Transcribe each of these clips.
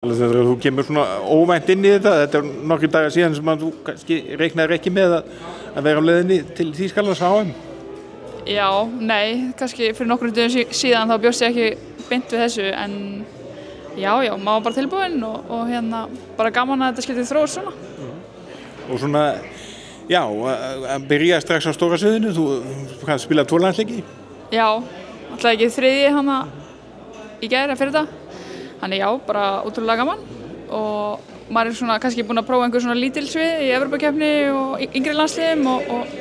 Þegar þú kemur svona óvænt inn í þetta nokkrir dagar síðan sem að þú kannski reiknaðir ekki með að vera á leiðinni til Þýskalands HM. Já, nei, kannski fyrir nokkrum dögum síðan þá bjóst ég ekki beint við þessu en já, maður var bara tilbúinn og hérna bara gaman að þetta skyldi þróast svona. Og svona, já, að byrja strax á stóra sviðinu, þú kannski spila 2 landsleiki? Já, alltaf ekki 3. hana í gær fyrir þetta. Þannig já, bara ótrúlega gaman og maður svona kannski búinn að prófa einhver svona lítil svið í Evrópukeppni og yngri landsliðum og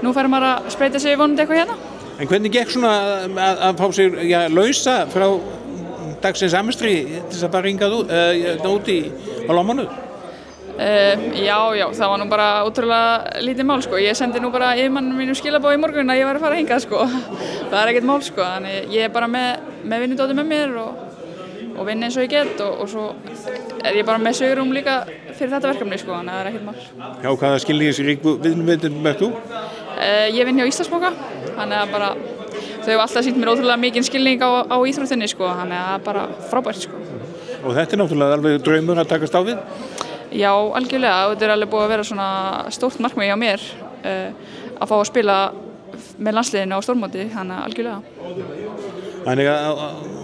nú fær maður að spreyta sig vonandi eitthvað hérna. En hvernig gekk svona að fá sig lausa frá dagsins amestri til þess að bara hingað út á Lómanuð? Já, það var nú bara ótrúlega lítið mál sko. Ég sendi nú bara yfirmannum mínum skilaboð í morgun að ég var að fara hingað sko. Það ekkert mál sko, þannig ég bara með vinnudóti með mér og vinn eins og ég get og svo ég bara með svigrúm líka fyrir þetta verkefni sko, þannig að það ekkert mál. Já, hvaða skilningsríku vinnuveitum ert þú? Ég vinn hjá Íslandsbanka, þannig að bara þau hafa alltaf sýnt mér ótrúlega mikinn skilning á íþróttinni sko, þannig að það bara frábært sko. Og þetta náttúrulega alveg draumur að takast á við? Já, algjörlega, þetta alveg búið að vera svona stórt markmið hjá mér að fá að spila með landsliðinu á stórmóti, þannig að algjörlega. Þannig að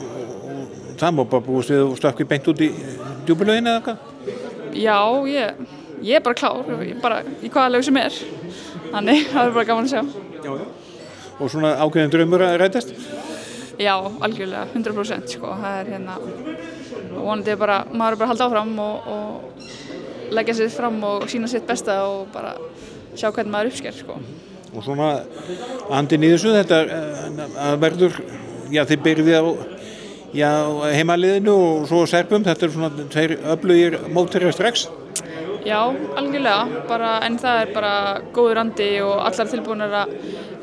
það má bara búist við og stökkvi beint út í djúpulaugina eða hvað? Já, ég bara klár, bara í hvaða laug sem þannig það bara gaman að sjá. Já. Og svona ákveðin draumur að rætast? Já, algjörlega, 100% sko, það hérna vonandi bara, maður bara halda áfram og leggja sér fram og sína sitt besta og bara sjá hvernig maður uppsker sko. Og svona andinn í þessu, þetta verður, já þið byrjið á heimaliðinu og svo Serbum, þetta svona 2 öflugir mótherjar strax? Já, algjörlega, en það bara góður andi og allar tilbúinir að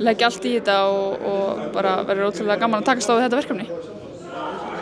leggja allt í þetta og bara verður ótrúlega gaman að takast á við þetta verkefni.